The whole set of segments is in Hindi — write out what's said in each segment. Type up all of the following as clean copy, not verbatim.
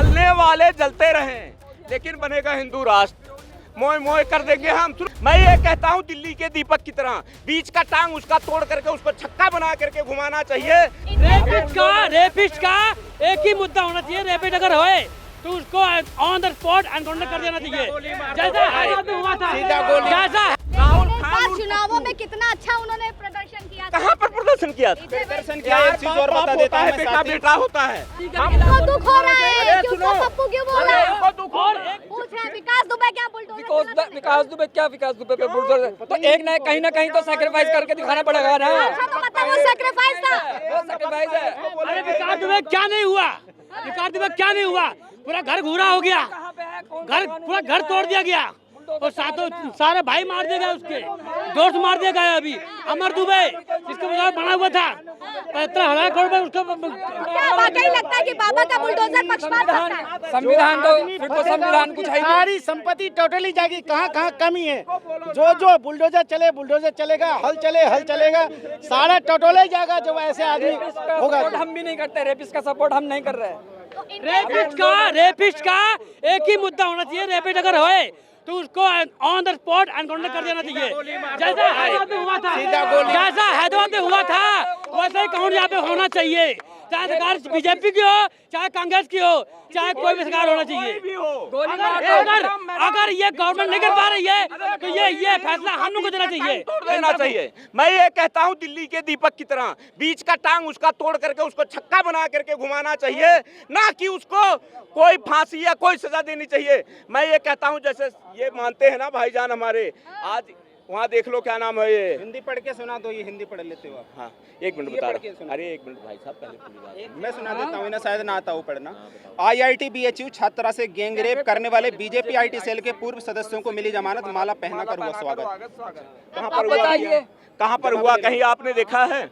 जलने वाले जलते रहें, लेकिन बनेगा हिंदू राष्ट्र। मोए मोए कर देंगे हम। मैं ये कहता हूँ दिल्ली के दीपक की तरह बीच का टांग उसका तोड़ करके उसको छक्का बना करके घुमाना चाहिए। रेपिस्ट का एक ही मुद्दा होना चाहिए, रेपिस्ट अगर होए तो उसको ऑन द स्पॉट एनकाउंटर कर देना चाहिए, जैसा हैदराबाद में हुआ था। जैसा चुनावों में कितना अच्छा उन्होंने प्रदर्शन किया। कहाँ पर प्रदर्शन किया था? प्रदर्शन किया। एक चीज और बता देता हूँ, बेटा बेटा होता है। हमको दुख हो रहा है, क्यों पप्पू क्यों बोल रहा है? पूछ रहे हैं विकास दुबे क्या बुलडोजर? विकास दुबे क्या विकास दुबे पे बुलडोजर? तो एक ना कहीं तो सैक्रिफाइस करके दिखाना पड़ेगा ना। तो पता वो सैक्रिफाइस था। वो सैक्रिफाइस है। अरे विकास दुबे क्या नहीं हुआ? विकास दुबे क्या नहीं हुआ? पूरा घर घूरा हो गया, पूरा घर तोड़ दिया गया और सारे भाई मार दिए गए, उसके दोस्त मार दिए गए। अभी अमर दुबे जिसका बाजार बना हुआ था 15,000 करोड़ में, उसका क्या वाकई लगता है कि बाबा का बुलडोजर पक्षपात करता है? संविधान तो फिर तो संविधान कुछ है ही नहीं। सारी संपत्ति टोटली जाएगी। कहाँ कमी है? जो बुलडोजर चले बुलडोजर चलेगा, हल चलेगा, सारा टोटले जाएगा। जो ऐसे आदमी होगा हम भी नहीं करते, रेपिस्ट का सपोर्ट हम नहीं कर रहे हैं। रेपिस्ट का एक ही मुद्दा होना चाहिए, रेपिस्ट अगर होए तो उसको ऑन द स्पॉट एनकाउंटर कर देना चाहिए, जैसा हैदराबाद में हुआ था। जैसा हैदराबाद में हुआ था वैसे ही कानून यहाँ पे होना चाहिए, चाहे सरकार बीजेपी की हो, चाहे कांग्रेस की हो, चाहे कोई भी सरकार होना चाहिए। अगर ये गवर्नमेंट नहीं कर पा रही है तो ये फैसला हम लोग को देना चाहिए। मैं ये कहता हूँ दिल्ली के दीपक की तरह बीच का टांग उसका तोड़ करके उसको छक्का बना करके घुमाना चाहिए, ना कि उसको कोई फांसी या कोई सजा देनी चाहिए। मैं ये कहता हूँ जैसे ये मानते हैं ना भाईजान हमारे, आज वहाँ देख लो क्या नाम है ये। हिंदी पढ़ के सुना दो, ये हिंदी पढ़ लेते हो आप? हाँ एक मिनट बता रहा। अरे एक मिनट भाई साहब, पहले पूरी बात मैं सुना देता हूँ, इन्हें शायद ना आता हो पढ़ना। IIT BHU छात्रा से गैंग रेप करने वाले बीजेपी IT सेल के पूर्व सदस्यों को मिली जमानत, माला पहना कर हुआ स्वागत। कहाँ पर हुआ? कहाँ पर हुआ? कहीं आपने देखा है?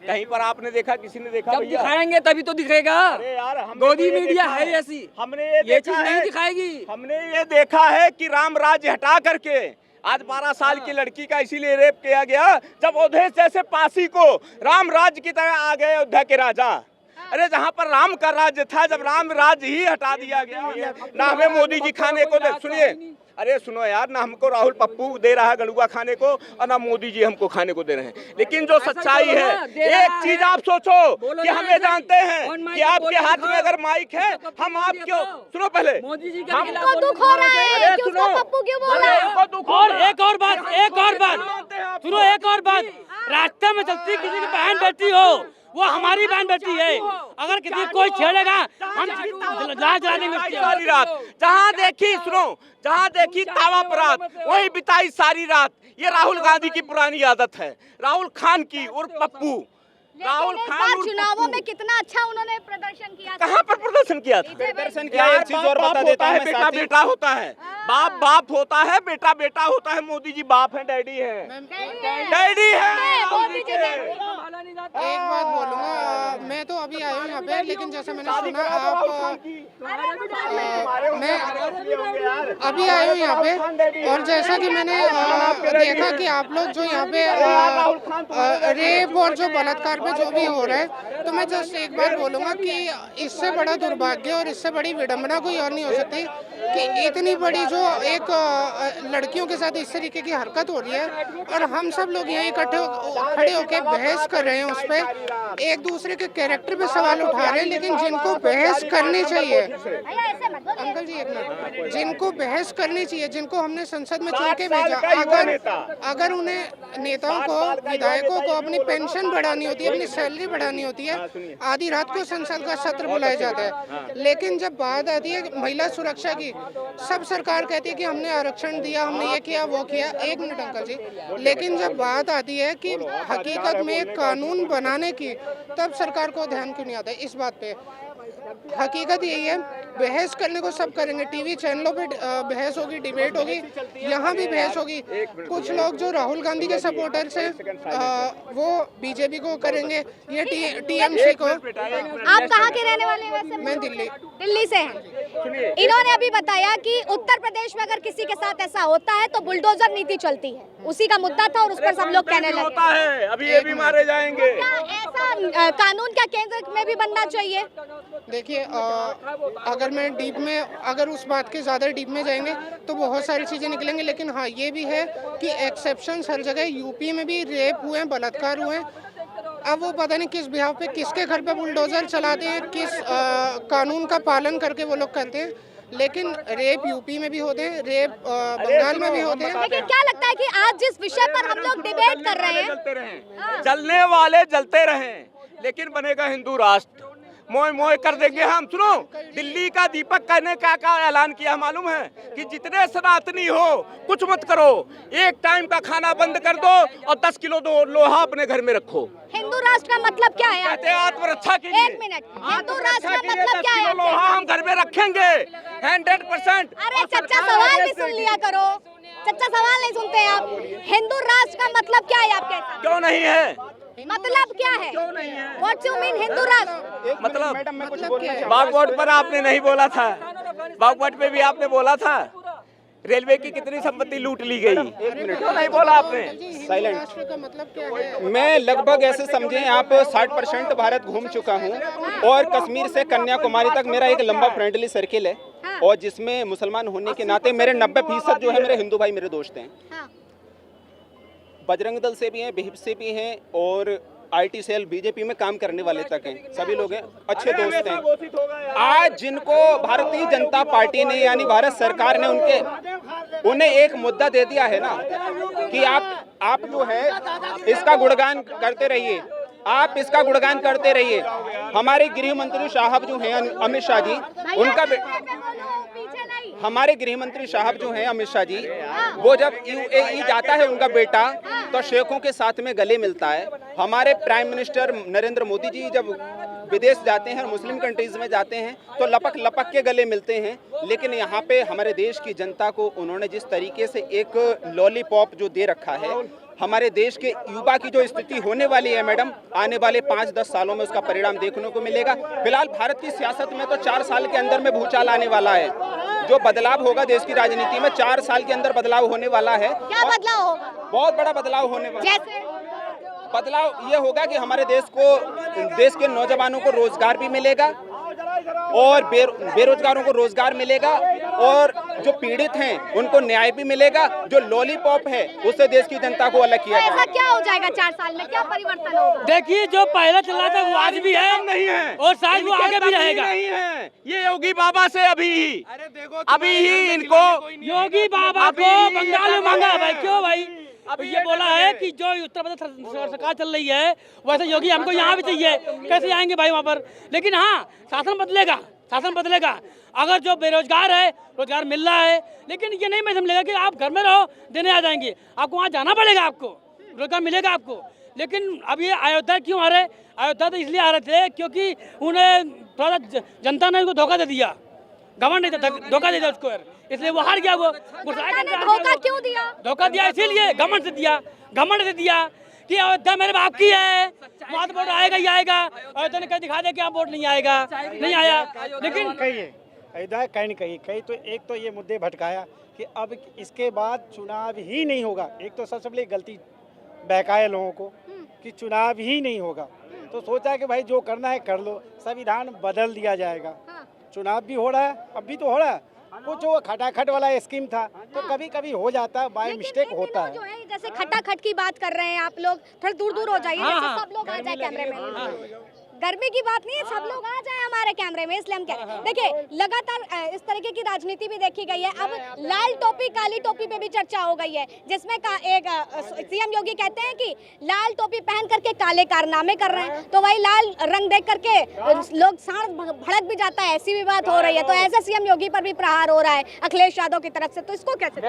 कहीं पर आपने देखा? किसी ने देखा? जब दिखाएंगे तभी तो दिखेगा। अरे यार गोदी मीडिया है ऐसी, हमने ये चीज नहीं दिखाएगी। हमने ये देखा है कि राम राज्य हटा करके आज 12 साल की लड़की का इसीलिए रेप किया गया जब अवधेश जैसे पासी को राम राज्य की तरह आ गए अयोध्या के राजा। अरे जहाँ पर राम का राज्य था, जब राम राज्य ही हटा दिया गया, ना हमें मोदी जी खाने को दे। सुनिए, अरे सुनो यार, ना हमको राहुल पप्पू दे रहा है गड़ुआ खाने को और ना मोदी जी हमको खाने को दे रहे हैं। लेकिन जो सच्चाई है, एक चीज आप सोचो कि हमें जानते हैं कि आपके हाथ में अगर माइक है, हम आप क्यों सुनो पहले, हमको दुख हो रहा है, क्यों पप्पू क्यों बोल रहा है? और एक और बात सुनो, एक और बात, रास्ते में चलती किसी की बहन बेटी हो, वो हमारी बहन बेटी है, अगर किसी कोई छेड़ेगा हम लाज जला देंगे सारी रात। जहाँ देखी सुनो, जहाँ देखी तावा परात वही बिताई सारी रात। ये राहुल गांधी की पुरानी आदत है, राहुल खान की उर्फ पप्पू। राहुल खान चुनावों में कितना अच्छा उन्होंने प्रदर्शन किया। कहाँ पर प्रदर्शन किया था? प्रदर्शन किया। एक चीज और बता देता हूँ, बेटा बेटा होता है, बाप होता है, बेटा बेटा होता है। मोदी जी बाप है, डैडी है, डैडी है। एक बात बोलूँगा, मैं तो अभी आया हूँ यहाँ पे, लेकिन जैसे मैंने सुना आप मैं अभी आया हूँ यहाँ पे, और जैसा कि मैंने देखा कि आप लोग जो यहाँ पे रेप और जो बलात्कार पे जो भी हो रहा है, तो मैं जस्ट एक बात बोलूँगा कि इससे बड़ा दुर्भाग्य और इससे बड़ी विडम्बना कोई और नहीं हो सकती कि इतनी बड़ी जो एक लड़कियों के साथ इस तरीके की हरकत हो रही है, और हम सब लोग यहाँ इकट्ठे खड़े होकर बहस कर रहे हैं उस पर, एक दूसरे के कैरेक्टर पे सवाल उठा रहे हैं। लेकिन जिनको बहस करनी चाहिए, अंकल जी एक मिनट, जिनको बहस करनी चाहिए, जिनको हमने संसद में चुन के भेजा, अगर उन्हें नेताओं को, विधायकों को अपनी पेंशन बढ़ानी होती है, अपनी सैलरी बढ़ानी होती है, आधी रात को संसद का सत्र बुलाया जाता है। लेकिन जब बात आती है महिला सुरक्षा की, सब सरकार कहती है कि हमने आरक्षण दिया, हमने ये किया वो किया। एक मिनट अंकल जी, लेकिन जब बात आती है कि हकीकत में कानून बनाने की, तब सरकार को ध्यान क्यों नहीं आता है इस बात पे? हकीकत यही है, बहस करने को सब करेंगे, टीवी चैनलों पे बहस होगी, डिबेट होगी, यहाँ भी बहस होगी। कुछ लोग जो राहुल गांधी के सपोर्टर्स हैं वो बीजेपी को करेंगे, ये TMC को। आप कहाँ के रहने वाले हैं वैसे? मैं दिल्ली से हैं। इन्होंने अभी बताया कि उत्तर प्रदेश में अगर किसी के साथ ऐसा होता है तो बुलडोजर नीति चलती है, उसी का मुद्दा था और उस पर सब लोग कहने लगे होता है अभी ये भी मारे जाएंगे। क्या ऐसा कानून क्या केंद्र में भी बनना चाहिए? देखिए अगर मैं डीप में अगर उस बात के ज़्यादा डीप में जाएंगे तो बहुत सारी चीज़ें निकलेंगी, लेकिन हाँ ये भी है कि एक्सेप्शंस हर जगह, यूपी में भी रेप हुए हैं, बलात्कार हुए हैं। अब वो पता नहीं किस बिहाव पे किसके घर पे बुलडोजर चलाते हैं, किस कानून का पालन करके वो लोग करते हैं, लेकिन रेप यूपी में भी होते हैं, रेप बंगाल में भी होते हैं। लेकिन क्या लगता है कि आज जिस विषय पर हम लोग डिबेट कर रहे हैं, जलने वाले जलते रहें, लेकिन बनेगा हिंदू राष्ट्र। मोए मोए कर देंगे हम। सुनो, दिल्ली का दीपक कहने का ऐलान किया मालूम है कि जितने सनातनी हो कुछ मत करो, एक टाइम का खाना बंद कर दो और 10 किलो दो लोहा अपने घर में रखो। हिंदू राष्ट्र का मतलब क्या है? कहते हैं आत्मरक्षा के लिए। एक मिनट, हिंदू राष्ट्र का मतलब क्या है? लोहा हम घर में रखेंगे 100%। अरे चच्चा सवाल भी सुन लिया करो, चच्चा सवाल नहीं सुनते हैं आप। हिंदू राष्ट्र का मतलब क्या है आपके? क्यों नहीं है? मतलब क्या है? क्यों नहीं है? What you mean हिंदू राष्ट्र? मतलब बागवट पर आपने नहीं बोला था, बागवट पे भी आपने बोला था रेलवे की कितनी संपत्ति लूट ली गई। एक मिनट, क्यों नहीं बोला आपने? साइलेंट। राष्ट्र का मतलब क्या है? मैं लगभग ऐसे समझें आप 60% भारत घूम चुका हूं और कश्मीर से कन्याकुमारी तक मेरा एक लंबा फ्रेंडली सर्किल है, और जिसमें मुसलमान होने के नाते मेरे 90% जो है मेरे हिंदू भाई मेरे दोस्त हैं। बजरंग दल से भी हैं, बिहिप से भी हैं, और IT सेल बीजेपी में काम करने वाले तक हैं, सभी लोग हैं, अच्छे दोस्त हैं। आज जिनको भारतीय जनता पार्टी ने यानी भारत सरकार ने उन्हें एक मुद्दा दे दिया है ना कि आप जो है इसका गुणगान करते रहिए, आप इसका गुणगान करते रहिए। हमारे गृह मंत्री साहब जो हैं अमित शाह जी, हमारे गृह मंत्री साहब जो हैं अमित शाह जी, वो जब UAE जाता है उनका बेटा तो शेखों के साथ में गले मिलता है। हमारे प्राइम मिनिस्टर नरेंद्र मोदी जी जब विदेश जाते हैं, मुस्लिम कंट्रीज में जाते हैं तो लपक लपक के गले मिलते हैं। लेकिन यहाँ पे हमारे देश की जनता को उन्होंने जिस तरीके से एक लॉलीपॉप जो दे रखा है, हमारे देश के युवा की जो स्थिति होने वाली है मैडम, आने वाले 5-10 सालों में उसका परिणाम देखने को मिलेगा। फिलहाल भारत की सियासत में तो 4 साल के अंदर में भूचाल आने वाला है। जो बदलाव होगा देश की राजनीति में 4 साल के अंदर बदलाव होने वाला है। क्या बदलाव होगा? बहुत बड़ा बदलाव होने वाला है। जैसे बदलाव ये होगा कि हमारे देश के नौजवानों को रोजगार भी मिलेगा और बेरोजगारों को रोजगार मिलेगा, और जो पीड़ित हैं उनको न्याय भी मिलेगा। जो लॉलीपॉप है उससे देश की जनता को अलग किया ऐसा जाएगा। क्या हो जाएगा 4 साल में? क्या परिवर्तन होगा? देखिए, जो पहला चल रहा था वो आज भी है नहीं है और शायद वो आगे भी रहेगा। नहीं है, ये योगी बाबा से अभी ही इनको योगी बाबा को बंगाल में मांगा है भाई। क्यों भाई? अब ये बोला है कि जो उत्तर प्रदेश सरकार चल रही है वैसे योगी हमको यहाँ भी चाहिए। कैसे आएंगे भाई वहाँ पर? लेकिन हाँ, शासन बदलेगा। अगर जो बेरोजगार है रोजगार मिल रहा है, लेकिन ये नहीं मैं समझेगा कि आप घर में रहो देने आ जाएंगे। आपको वहाँ जाना पड़ेगा, आपको रोजगार मिलेगा आपको। लेकिन अब ये अयोध्या क्यों आ रहे? अयोध्या तो इसलिए आ रहे थे क्योंकि उन्हें थोड़ा जनता ने उनको धोखा दे दिया, घमंड धोखा दे दिया उसको, इसलिए वो हार गया। वो धोखा क्यों दिया? धोखा दिया इसीलिए घमंड से दिया कि अयोध्या मेरे बाप की है, वहाँ तो वोट आएगा ही आएगा। अयोध्या ने कहीं दिखा दिया कि यहाँ वोट नहीं आएगा, नहीं आया। लेकिन अयोध्या कहीं नहीं कहीं तो एक तो ये मुद्दे भटकाया कि अब इसके बाद चुनाव ही नहीं होगा। एक तो सबसे बड़ी गलती बहकाया लोगों को कि चुनाव ही नहीं होगा, तो सोचा कि भाई जो करना है कर लो, संविधान बदल दिया जाएगा। चुनाव भी हो रहा है, अब भी तो हो रहा है। कुछ वो खटाखट वाला स्कीम था तो कभी कभी हो जाता है, बाय मिस्टेक होता है। जो है जैसे खटाखट की बात कर रहे हैं आप लोग, थोड़ा दूर हो जाइए, जैसे सब लोग आ जाए कैमरे में। गर्मी की बात नहीं है, सब लोग आ जाए हमारे कैमरे में, इसलिए हम कह रहे हैं। देखिए, लगातार इस तरीके की राजनीति भी देखी गई है। अब लाल टोपी काली टोपी पे भी चर्चा हो गई है, जिसमें एक सीएम योगी कहते हैं कि लाल टोपी पहन करके काले कारनामे कर रहे हैं, तो वही लाल रंग देख करके लोग सांड भड़क भी जाता है, ऐसी भी बात हो रही है। तो ऐसे सीएम योगी पर भी प्रहार हो रहा है अखिलेश यादव की तरफ से, तो इसको कैसे?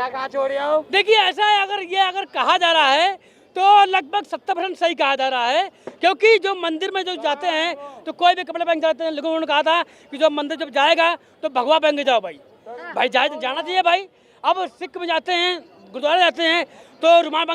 देखिए, ऐसा है, अगर कहा जा रहा है तो लगभग 70% सही कहा जा रहा है, क्योंकि जो मंदिर में जो जाते हैं तो कोई भी कपड़े पहन जाते हैं। लोगों ने कहा था कि जो मंदिर जब जाएगा तो भगवा पहन के जाओ भाई जाना चाहिए भाई। अब सिख में जाते हैं, गुरुद्वारे जाते हैं तो रुमाल